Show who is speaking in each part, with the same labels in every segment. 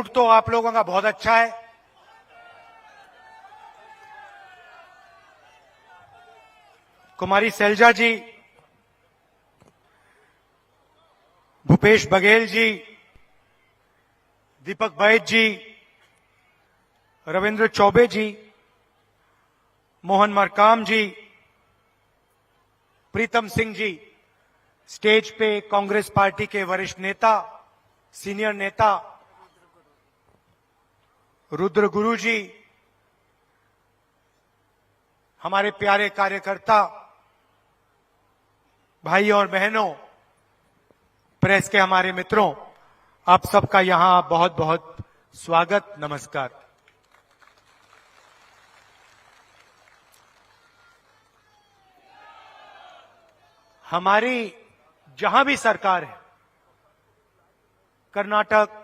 Speaker 1: Mood तो आप लोगों का बहुत अच्छा है। कुमारी शैलजा जी, भूपेश बघेल जी, दीपक बैद जी, रविंद्र चौबे जी, मोहन मरकाम जी, प्रीतम सिंह जी, स्टेज पे कांग्रेस पार्टी के वरिष्ठ नेता, सीनियर नेता, रुद्र गुरु जी, हमारे प्यारे कार्यकर्ता भाई और बहनों, प्रेस के हमारे मित्रों, आप सबका यहां बहुत बहुत स्वागत, नमस्कार। हमारी जहां भी सरकार है, कर्नाटक,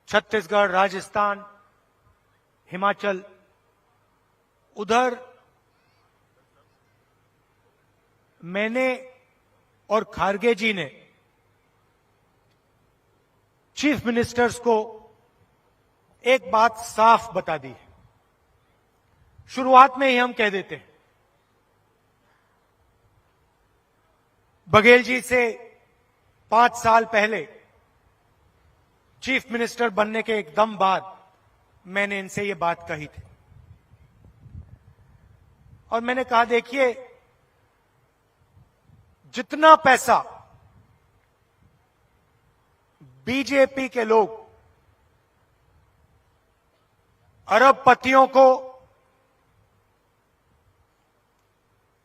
Speaker 1: छत्तीसगढ़, राजस्थान, हिमाचल, उधर मैंने और खारगे जी ने चीफ मिनिस्टर्स को एक बात साफ बता दी है। शुरुआत में ही हम कह देते हैं, बघेल जी से 5 साल पहले चीफ मिनिस्टर बनने के एकदम बाद मैंने इनसे ये बात कही थी और मैंने कहा, देखिए, जितना पैसा बीजेपी के लोग अरबपतियों को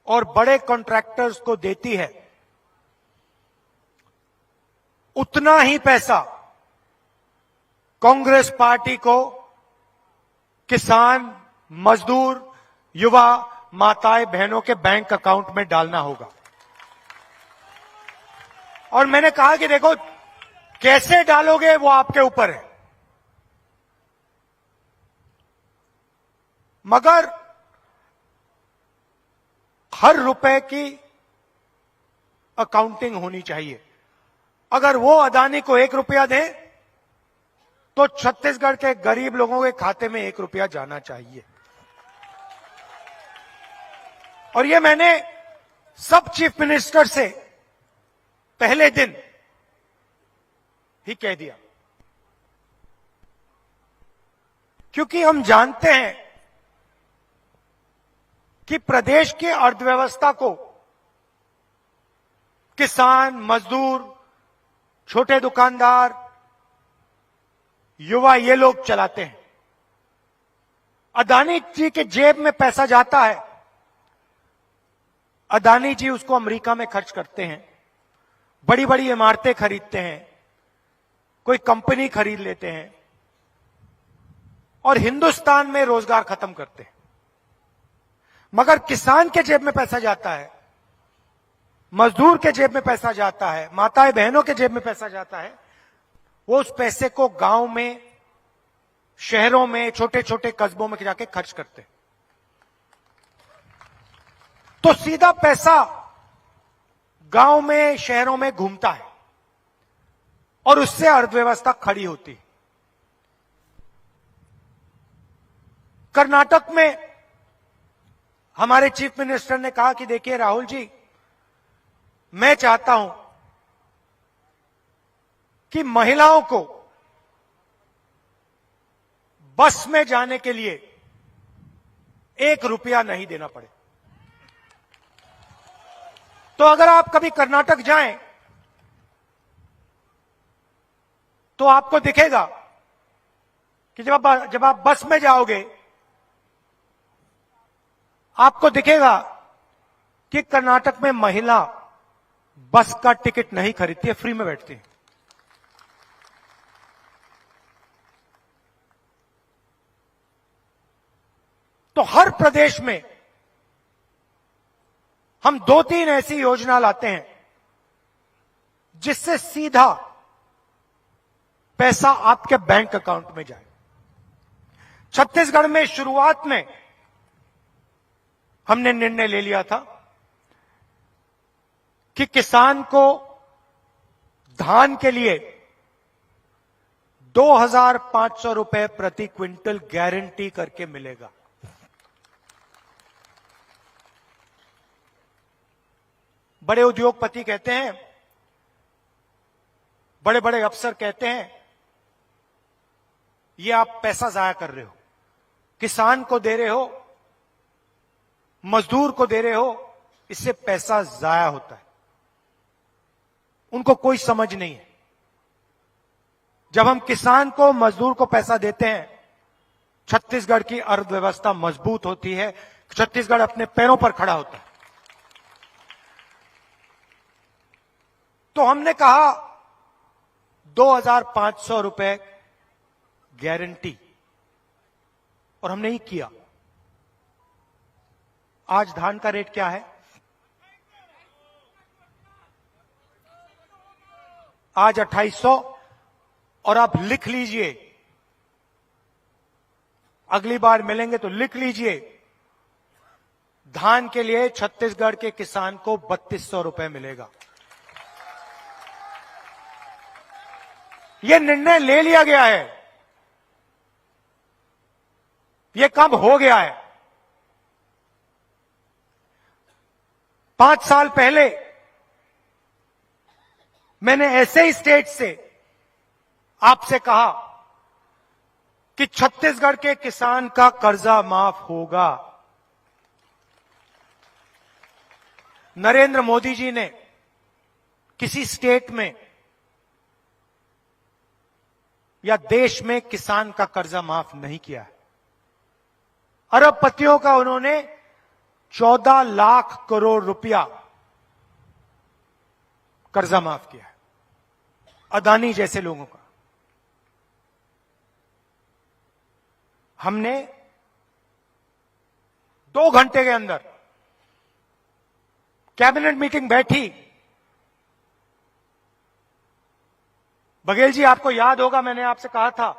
Speaker 1: और बड़े कॉन्ट्रैक्टर्स को देती है, उतना ही पैसा कांग्रेस पार्टी को किसान, मजदूर, युवा, माताएं, बहनों के बैंक अकाउंट में डालना होगा। और मैंने कहा कि देखो, कैसे डालोगे वो आपके ऊपर है, मगर हर रुपए की अकाउंटिंग होनी चाहिए। अगर वो अदानी को 1 रुपया दें तो छत्तीसगढ़ के गरीब लोगों के खाते में 1 रुपया जाना चाहिए। और ये मैंने सब चीफ मिनिस्टर से पहले दिन ही कह दिया, क्योंकि हम जानते हैं कि प्रदेश की अर्थव्यवस्था को किसान, मजदूर, छोटे दुकानदार, युवा, ये लोग चलाते हैं। अदानी जी के जेब में पैसा जाता है, अदानी जी उसको अमेरिका में खर्च करते हैं, बड़ी बड़ी इमारतें खरीदते हैं, कोई कंपनी खरीद लेते हैं और हिंदुस्तान में रोजगार खत्म करते हैं। मगर किसान के जेब में पैसा जाता है, मजदूर के जेब में पैसा जाता है, माताएं बहनों के जेब में पैसा जाता है, वो उस पैसे को गांव में, शहरों में, छोटे छोटे कस्बों में जाके खर्च करते हैं। तो सीधा पैसा गांव में, शहरों में घूमता है और उससे अर्थव्यवस्था खड़ी होती है। कर्नाटक में हमारे चीफ मिनिस्टर ने कहा कि देखिए राहुल जी, मैं चाहता हूं कि महिलाओं को बस में जाने के लिए 1 रुपया नहीं देना पड़े। तो अगर आप कभी कर्नाटक जाएं तो आपको दिखेगा कि जब आप बस में जाओगे, आपको दिखेगा कि कर्नाटक में महिला बस का टिकट नहीं खरीदती है, फ्री में बैठती है। तो हर प्रदेश में हम 2-3 ऐसी योजना लाते हैं जिससे सीधा पैसा आपके बैंक अकाउंट में जाए। छत्तीसगढ़ में शुरुआत में हमने निर्णय ले लिया था कि किसान को धान के लिए 2,500 रुपए प्रति क्विंटल गारंटी करके मिलेगा। बड़े उद्योगपति कहते हैं, बड़े बड़े अफसर कहते हैं, ये आप पैसा जाया कर रहे हो, किसान को दे रहे हो, मजदूर को दे रहे हो, इससे पैसा जाया होता है। उनको कोई समझ नहीं है। जब हम किसान को, मजदूर को पैसा देते हैं, छत्तीसगढ़ की अर्थव्यवस्था मजबूत होती है, छत्तीसगढ़ अपने पैरों पर खड़ा होता है। तो हमने कहा 2,500 रुपए गारंटी, और हमने ही किया। आज धान का रेट क्या है? आज 2,800, और आप लिख लीजिए, अगली बार मिलेंगे तो लिख लीजिए, धान के लिए छत्तीसगढ़ के किसान को 3,200 रुपए मिलेगा। यह निर्णय ले लिया गया है, यह कब हो गया है? 5 साल पहले मैंने ऐसे ही स्टेट से आपसे कहा कि छत्तीसगढ़ के किसान का कर्जा माफ होगा। नरेंद्र मोदी जी ने किसी स्टेट में या देश में किसान का कर्जा माफ नहीं किया है। अरबपतियों का उन्होंने 14 लाख करोड़ रुपया कर्जा माफ किया है, अदानी जैसे लोगों का। हमने 2 घंटे के अंदर कैबिनेट मीटिंग बैठी। बघेल जी, आपको याद होगा, मैंने आपसे कहा था,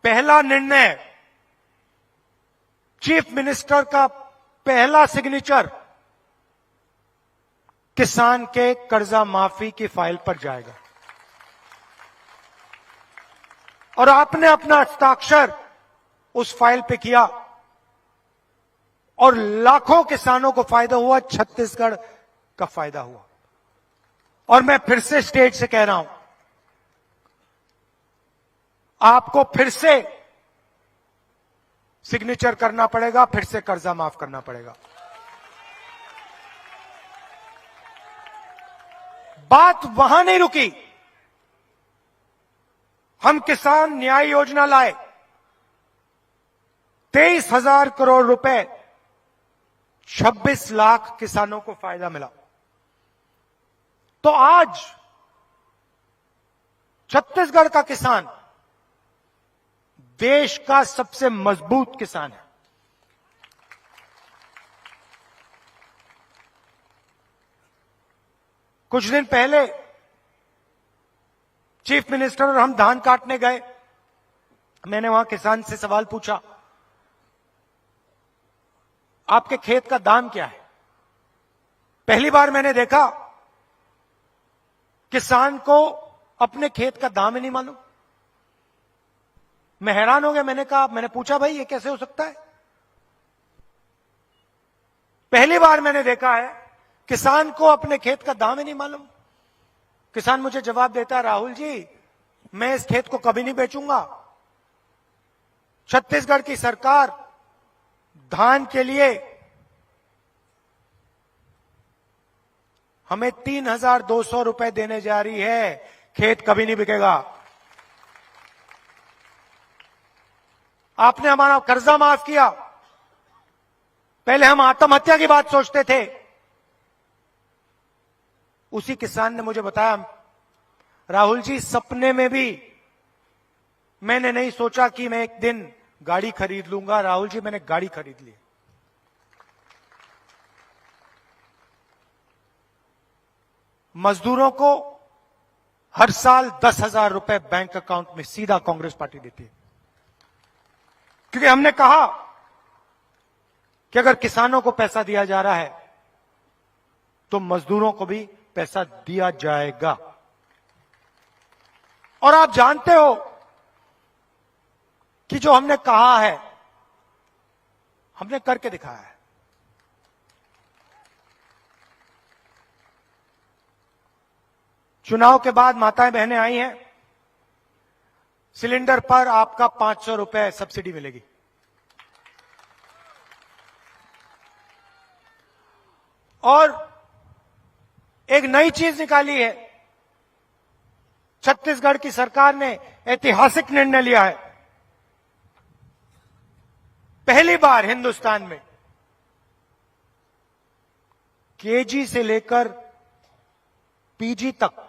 Speaker 1: पहला निर्णय, चीफ मिनिस्टर का पहला सिग्नेचर किसान के कर्जा माफी की फाइल पर जाएगा, और आपने अपना हस्ताक्षर उस फाइल पे किया, और लाखों किसानों को फायदा हुआ, छत्तीसगढ़ का फायदा हुआ। और मैं फिर से स्टेज से कह रहा हूं, आपको फिर से सिग्नेचर करना पड़ेगा, फिर से कर्जा माफ करना पड़ेगा। बात वहां नहीं रुकी। हम किसान न्याय योजना लाए, 23,000 करोड़ रुपए, 26 लाख किसानों को फायदा मिला। तो आज छत्तीसगढ़ का किसान देश का सबसे मजबूत किसान है। कुछ दिन पहले चीफ मिनिस्टर और हम धान काटने गए। मैंने वहां किसान से सवाल पूछा, आपके खेत का दाम क्या है? पहली बार मैंने देखा किसान को अपने खेत का दाम ही नहीं मालूम। मैं हैरान हो गया। मैंने पूछा, भाई ये कैसे हो सकता है? पहली बार मैंने देखा है किसान को अपने खेत का दाम ही नहीं मालूम। किसान मुझे जवाब देता है, राहुल जी, मैं इस खेत को कभी नहीं बेचूंगा। छत्तीसगढ़ की सरकार धान के लिए हमें 3,200 रुपए देने जा रही है, खेत कभी नहीं बिकेगा। आपने हमारा कर्जा माफ किया। पहले हम आत्महत्या की बात सोचते थे। उसी किसान ने मुझे बताया, राहुल जी, सपने में भी मैंने नहीं सोचा कि मैं एक दिन गाड़ी खरीद लूंगा। राहुल जी, मैंने गाड़ी खरीद ली। मजदूरों को हर साल 10,000 रुपए बैंक अकाउंट में सीधा कांग्रेस पार्टी देती है, क्योंकि हमने कहा कि अगर किसानों को पैसा दिया जा रहा है तो मजदूरों को भी पैसा दिया जाएगा। और आप जानते हो कि जो हमने कहा है हमने करके दिखाया है। चुनाव के बाद माताएं बहनें आई हैं, सिलेंडर पर आपका 500 रुपए सब्सिडी मिलेगी। और एक नई चीज निकाली है, छत्तीसगढ़ की सरकार ने ऐतिहासिक निर्णय लिया है। पहली बार हिंदुस्तान में केजी से लेकर पीजी तक,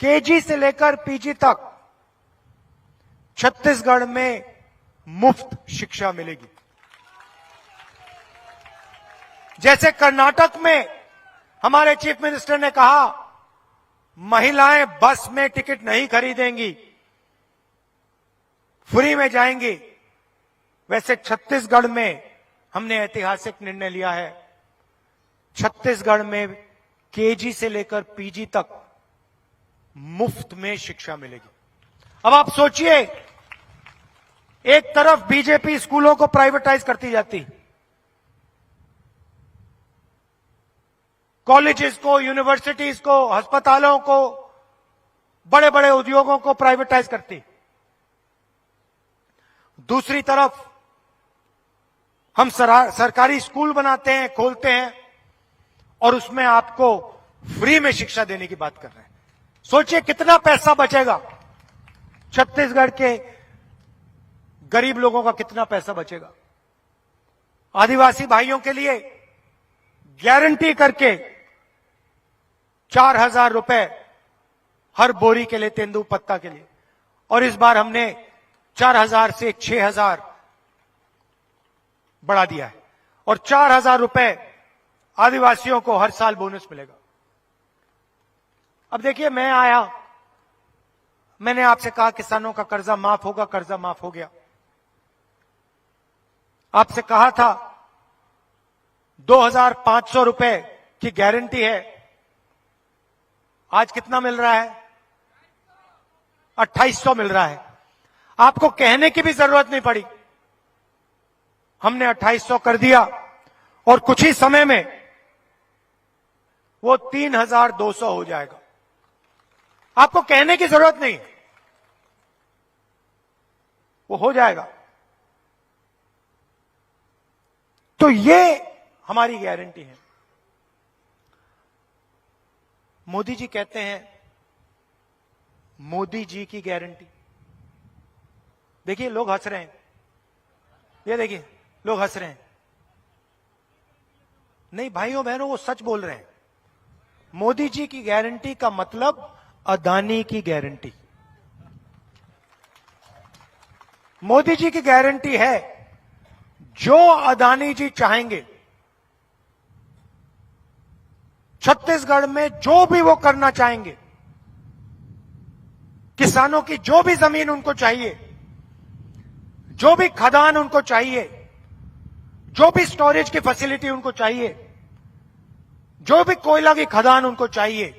Speaker 1: केजी से लेकर पीजी तक छत्तीसगढ़ में मुफ्त शिक्षा मिलेगी। जैसे कर्नाटक में हमारे चीफ मिनिस्टर ने कहा महिलाएं बस में टिकट नहीं खरीदेंगी, फ्री में जाएंगी, वैसे छत्तीसगढ़ में हमने ऐतिहासिक निर्णय लिया है। छत्तीसगढ़ में केजी से लेकर पीजी तक मुफ्त में शिक्षा मिलेगी। अब आप सोचिए, एक तरफ बीजेपी स्कूलों को प्राइवेटाइज करती जाती, कॉलेजेस को, यूनिवर्सिटीज को, अस्पतालों को, बड़े बड़े उद्योगों को प्राइवेटाइज करती, दूसरी तरफ हम सरकारी स्कूल बनाते हैं, खोलते हैं और उसमें आपको फ्री में शिक्षा देने की बात कर रहे हैं। सोचिए कितना पैसा बचेगा, छत्तीसगढ़ के गरीब लोगों का कितना पैसा बचेगा। आदिवासी भाइयों के लिए गारंटी करके 4,000 रुपए हर बोरी के लिए, तेंदुपत्ता के लिए, और इस बार हमने 4,000 से 6,000 बढ़ा दिया है और 4,000 रुपए आदिवासियों को हर साल बोनस मिलेगा। अब देखिए, मैं आया, मैंने आपसे कहा किसानों का कर्जा माफ होगा, कर्जा माफ हो गया। आपसे कहा था 2,500 रुपए की गारंटी है, आज कितना मिल रहा है? 2,800 मिल रहा है। आपको कहने की भी जरूरत नहीं पड़ी, हमने 2,800 कर दिया और कुछ ही समय में वो 3,200 हो जाएगा। आपको कहने की जरूरत नहीं, वो हो जाएगा। तो ये हमारी गारंटी है। मोदी जी कहते हैं मोदी जी की गारंटी। देखिए लोग हंस रहे हैं, ये देखिए लोग हंस रहे हैं। नहीं भाइयों बहनों, वो सच बोल रहे हैं। मोदी जी की गारंटी का मतलब अदानी की गारंटी। मोदी जी की गारंटी है जो अदानी जी चाहेंगे, छत्तीसगढ़ में जो भी वो करना चाहेंगे, किसानों की जो भी जमीन उनको चाहिए, जो भी खदान उनको चाहिए, जो भी स्टोरेज की फैसिलिटी उनको चाहिए, जो भी कोयला की खदान उनको चाहिए,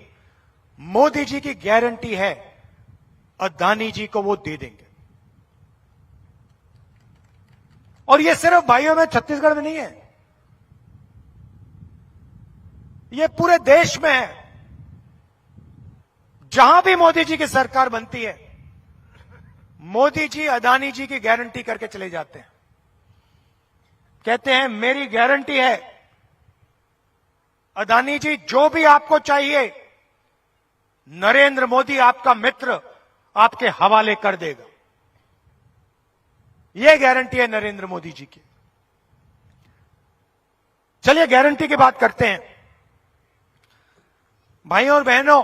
Speaker 1: मोदी जी की गारंटी है अदानी जी को वो दे देंगे। और ये सिर्फ भाइयों में छत्तीसगढ़ में नहीं है, ये पूरे देश में है। जहां भी मोदी जी की सरकार बनती है, मोदी जी अदानी जी की गारंटी करके चले जाते हैं। कहते हैं मेरी गारंटी है अदानी जी, जो भी आपको चाहिए नरेंद्र मोदी आपका मित्र आपके हवाले कर देगा। यह गारंटी है नरेंद्र मोदी जी की। चलिए गारंटी की बात करते हैं। भाइयों और बहनों,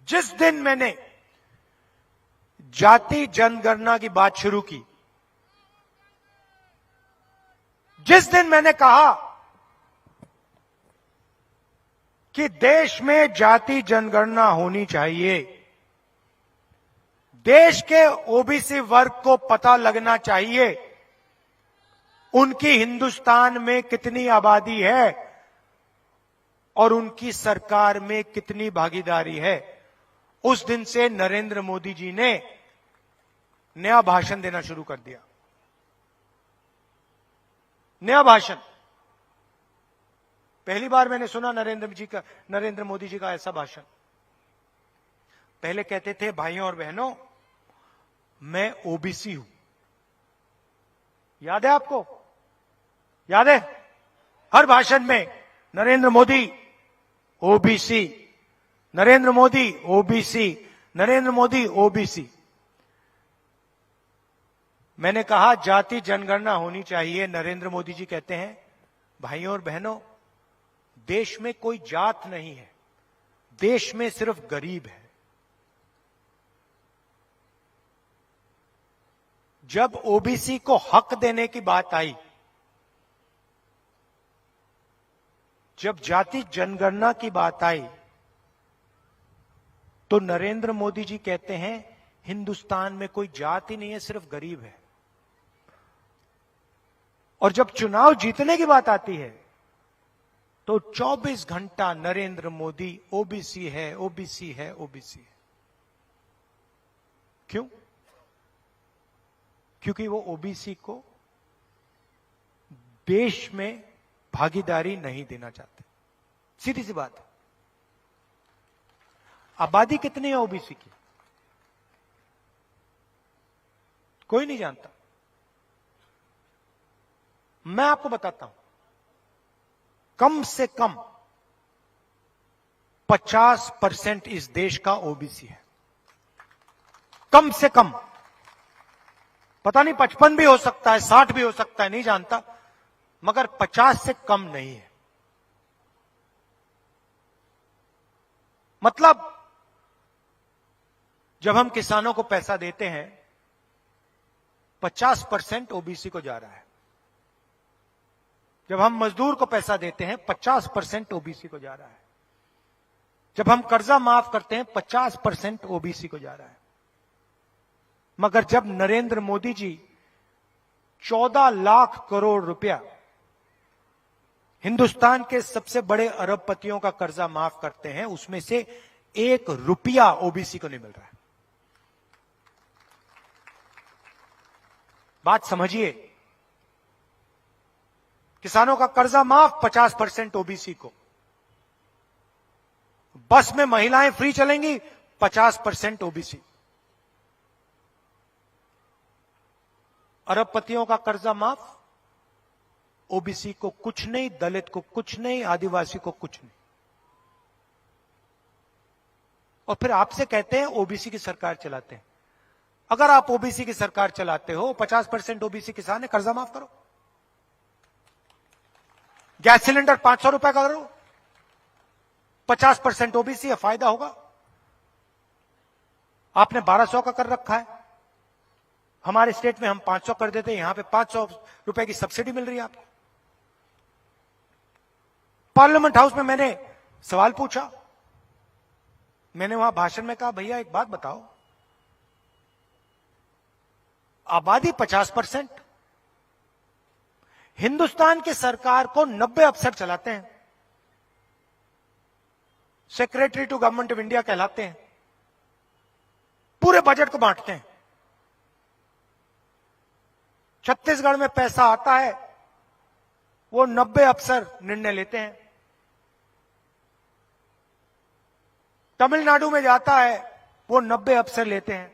Speaker 1: जिस दिन मैंने जाति जनगणना की बात शुरू की, जिस दिन मैंने कहा कि देश में जाति जनगणना होनी चाहिए, देश के ओबीसी वर्ग को पता लगना चाहिए उनकी हिंदुस्तान में कितनी आबादी है और उनकी सरकार में कितनी भागीदारी है, उस दिन से नरेंद्र मोदी जी ने नया भाषण देना शुरू कर दिया। नया भाषण पहली बार मैंने सुना नरेंद्र मोदी जी का ऐसा भाषण। पहले कहते थे भाइयों और बहनों मैं ओबीसी हूं। याद है आपको? याद है? हर भाषण में Narendra Modi OBC, Narendra Modi OBC, Narendra Modi OBC. मैंने कहा जाति जनगणना होनी चाहिए। नरेंद्र मोदी जी कहते हैं भाइयों और बहनों देश में कोई जात नहीं है, देश में सिर्फ गरीब है। जब ओबीसी को हक देने की बात आई, जब जाति जनगणना की बात आई, तो नरेंद्र मोदी जी कहते हैं हिंदुस्तान में कोई जात ही नहीं है, सिर्फ गरीब है। और जब चुनाव जीतने की बात आती है तो 24 घंटा नरेंद्र मोदी ओबीसी है, ओबीसी है, ओबीसी है। क्यों? क्योंकि वो ओबीसी को देश में भागीदारी नहीं देना चाहते। सीधी सी बात है। आबादी कितनी है ओबीसी की? कोई नहीं जानता। मैं आपको बताता हूं, कम से कम 50% इस देश का ओबीसी है। कम से कम। पता नहीं 55 भी हो सकता है, 60 भी हो सकता है, नहीं जानता, मगर 50 से कम नहीं है। मतलब जब हम किसानों को पैसा देते हैं 50% ओबीसी को जा रहा है। जब हम मजदूर को पैसा देते हैं 50% ओबीसी को जा रहा है। जब हम कर्जा माफ करते हैं 50% ओबीसी को जा रहा है। मगर जब नरेंद्र मोदी जी 14 लाख करोड़ रुपया हिंदुस्तान के सबसे बड़े अरबपतियों का कर्जा माफ करते हैं, उसमें से 1 रुपया ओबीसी को नहीं मिल रहा है। बात समझिए। किसानों का कर्जा माफ 50% ओबीसी को। बस में महिलाएं फ्री चलेंगी 50% ओबीसी। अरबपतियों का कर्जा माफ, ओबीसी को कुछ नहीं, दलित को कुछ नहीं, आदिवासी को कुछ नहीं। और फिर आपसे कहते हैं ओबीसी की सरकार चलाते हैं। अगर आप ओबीसी की सरकार चलाते हो, 50% ओबीसी किसान है, कर्जा माफ करो। गैस सिलेंडर 500 रुपए का करो, 50% ओबीसी है, फायदा होगा। आपने 1200 का कर रखा है। हमारे स्टेट में हम 500 कर देते हैं, यहां पे 500 रुपए की सब्सिडी मिल रही है आपको। पार्लियामेंट हाउस में मैंने सवाल पूछा। मैंने वहां भाषण में कहा भैया एक बात बताओ, आबादी 50%, हिंदुस्तान की सरकार को 90 अफसर चलाते हैं, secretary to government of India कहलाते हैं, पूरे बजट को बांटते हैं। छत्तीसगढ़ में पैसा आता है, वो 90 अफसर निर्णय लेते हैं। तमिलनाडु में जाता है, वो 90 अफसर लेते हैं।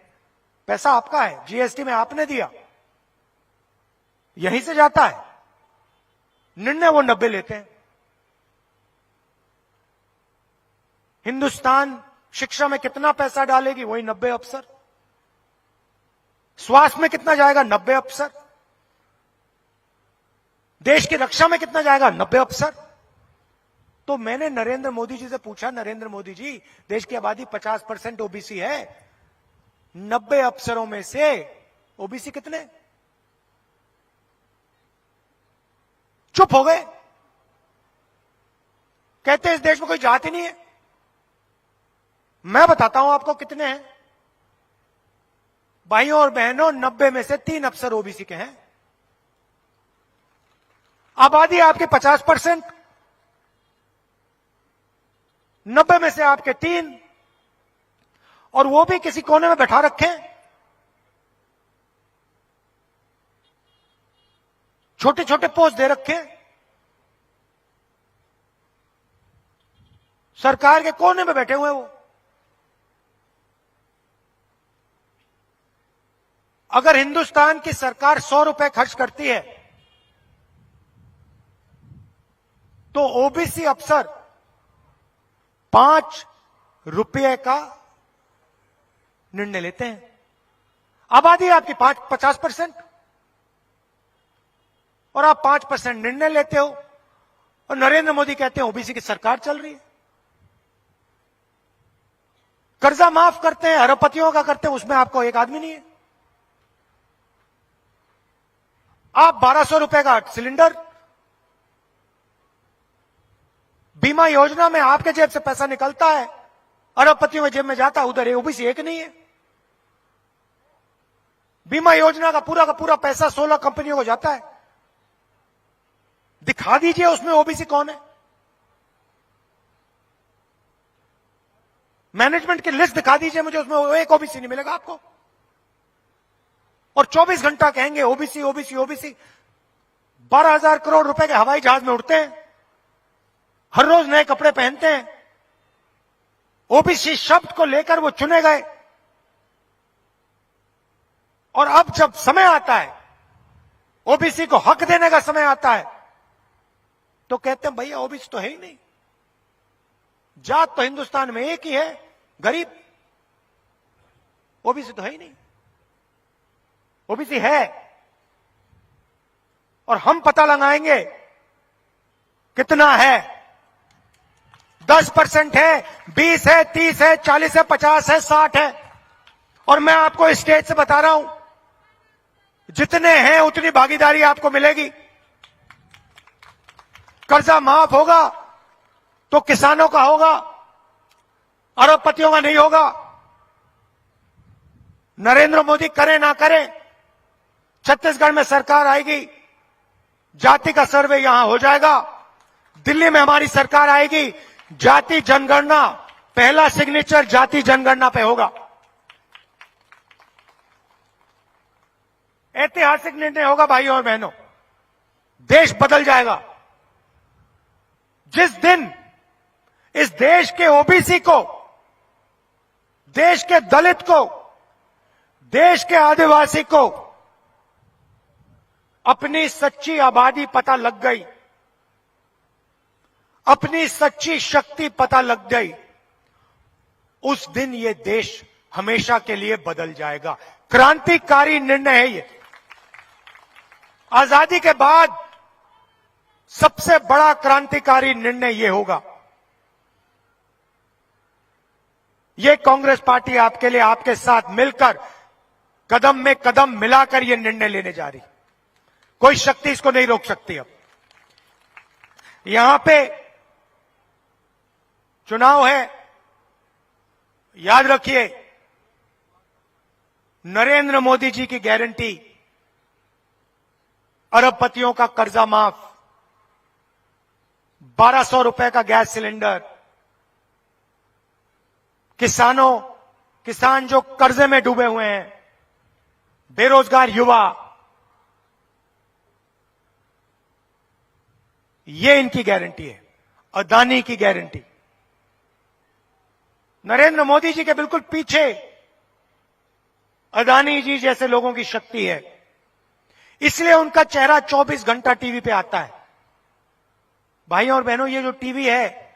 Speaker 1: पैसा आपका है, जीएसटी में आपने दिया, यहीं से जाता है, निर्णय वो 90 लेते हैं। हिंदुस्तान शिक्षा में कितना पैसा डालेगी, वही 90 अफसर। स्वास्थ्य में कितना जाएगा, 90 अफसर। देश की रक्षा में कितना जाएगा, 90 अफसर। तो मैंने नरेंद्र मोदी जी से पूछा, नरेंद्र मोदी जी देश की आबादी 50% ओबीसी है, 90 अफसरों में से ओबीसी कितने? चुप हो गए। कहते हैं इस देश में कोई जाति नहीं है। मैं बताता हूं आपको कितने हैं। भाइयों और बहनों, 90 में से 3 अफसर ओबीसी के हैं। आबादी आपके 50%, 90 में से आपके 3, और वो भी किसी कोने में बैठा रखे हैं। छोटे छोटे पोस्ट दे रखे हैं, सरकार के कोने में बैठे हुए वो। अगर हिंदुस्तान की सरकार 100 रुपए खर्च करती है तो ओबीसी अफसर 5 रुपये का निर्णय लेते हैं। आबादी है आपकी 50%, और आप 5% निर्णय लेते हो, और नरेंद्र मोदी कहते हैं ओबीसी की सरकार चल रही है। कर्जा माफ करते हैं, अरबपतियों का करते हैं, उसमें आपको एक आदमी नहीं है। आप 1200 रुपए का सिलेंडर, बीमा योजना में आपके जेब से पैसा निकलता है, अरबपतियों के जेब में जाता है, उधर ओबीसी एक नहीं है। बीमा योजना का पूरा पैसा 16 कंपनियों को जाता है। दिखा दीजिए उसमें ओबीसी कौन है। मैनेजमेंट की लिस्ट दिखा दीजिए मुझे, उसमें एक ओबीसी नहीं मिलेगा आपको। और 24 घंटा कहेंगे ओबीसी ओबीसी ओबीसी। 12,000 करोड़ रुपए के हवाई जहाज में उड़ते हैं, हर रोज नए कपड़े पहनते हैं। ओबीसी शब्द को लेकर वो चुने गए, और अब जब समय आता है, ओबीसी को हक देने का समय आता है, तो कहते हैं भैया ओबीसी तो है ही नहीं, जात तो हिंदुस्तान में एक ही है, गरीब। ओबीसी तो है ही नहीं। ओबीसी है, और हम पता लगाएंगे कितना है। 10% है, 20 है, 30 है, 40 है, 50 है, 60 है। और मैं आपको स्टेज से बता रहा हूं, जितने हैं उतनी भागीदारी आपको मिलेगी। कर्जा माफ होगा तो किसानों का होगा, अरबपतियों का नहीं होगा। नरेंद्र मोदी करे ना करे, छत्तीसगढ़ में सरकार आएगी, जाति का सर्वे यहां हो जाएगा। दिल्ली में हमारी सरकार आएगी, जाति जनगणना, पहला सिग्नेचर जाति जनगणना पे होगा। ऐतिहासिक निर्णय होगा भाइयों और बहनों, देश बदल जाएगा। जिस दिन इस देश के ओबीसी को, देश के दलित को, देश के आदिवासी को अपनी सच्ची आबादी पता लग गई, अपनी सच्ची शक्ति पता लग गई, उस दिन ये देश हमेशा के लिए बदल जाएगा। क्रांतिकारी निर्णय है ये। आजादी के बाद सबसे बड़ा क्रांतिकारी निर्णय ये होगा। ये कांग्रेस पार्टी आपके लिए, आपके साथ मिलकर, कदम में कदम मिलाकर ये निर्णय लेने जा रही। कोई शक्ति इसको नहीं रोक सकती। अब यहां पे चुनाव है, याद रखिए, नरेंद्र मोदी जी की गारंटी, अरबपतियों का कर्जा माफ, 1200 रुपए का गैस सिलेंडर, किसान जो कर्जे में डूबे हुए हैं, बेरोजगार युवा, ये इनकी गारंटी है। अदानी की गारंटी, नरेंद्र मोदी जी के बिल्कुल पीछे अदानी जी जैसे लोगों की शक्ति है, इसलिए उनका चेहरा 24 घंटा टीवी पे आता है। भाइयों और बहनों, ये जो टीवी है,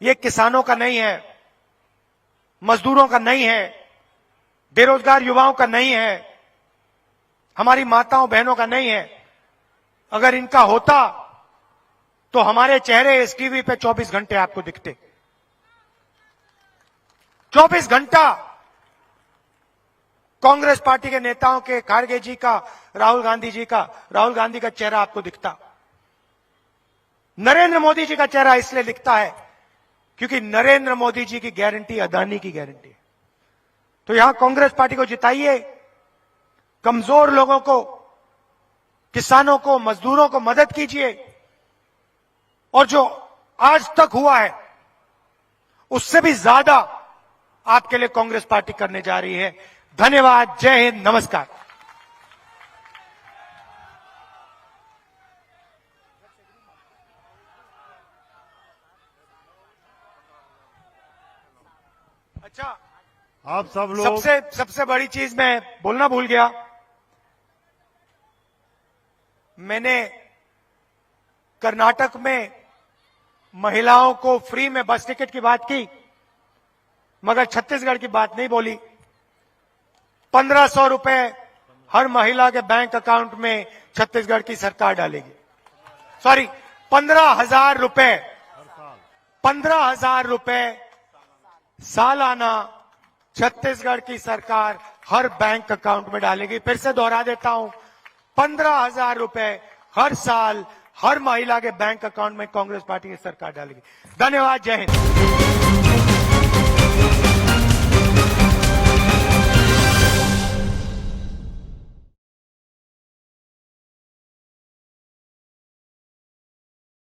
Speaker 1: ये किसानों का नहीं है, मजदूरों का नहीं है, बेरोजगार युवाओं का नहीं है, हमारी माताओं बहनों का नहीं है। अगर इनका होता तो हमारे चेहरे इस टीवी पे 24 घंटे आपको दिखते। 24 घंटा कांग्रेस पार्टी के नेताओं के, खारगे जी का, राहुल गांधी का चेहरा आपको दिखता। नरेंद्र मोदी जी का चेहरा इसलिए दिखता है क्योंकि नरेंद्र मोदी जी की गारंटी अदानी की गारंटी है। तो यहां कांग्रेस पार्टी को जिताइए, कमजोर लोगों को, किसानों को, मजदूरों को मदद कीजिए, और जो आज तक हुआ है उससे भी ज्यादा आपके लिए कांग्रेस पार्टी करने जा रही है। धन्यवाद, जय हिंद, नमस्कार। अच्छा,
Speaker 2: आप सब लोग
Speaker 1: सबसे बड़ी चीज मैं बोलना भूल गया। मैंने कर्नाटक में महिलाओं को फ्री में बस टिकट की बात की, मगर छत्तीसगढ़ की बात नहीं बोली। 1500 रुपए हर महिला के बैंक अकाउंट में छत्तीसगढ़ की सरकार डालेगी। सॉरी, 15,000 रुपए, 15,000 रुपए सालाना छत्तीसगढ़ की सरकार हर बैंक अकाउंट में डालेगी। फिर से दोहरा देता हूं, 15,000 रुपए हर साल हर महिला के बैंक अकाउंट में कांग्रेस पार्टी की सरकार डालेगी। धन्यवाद, जय हिंद।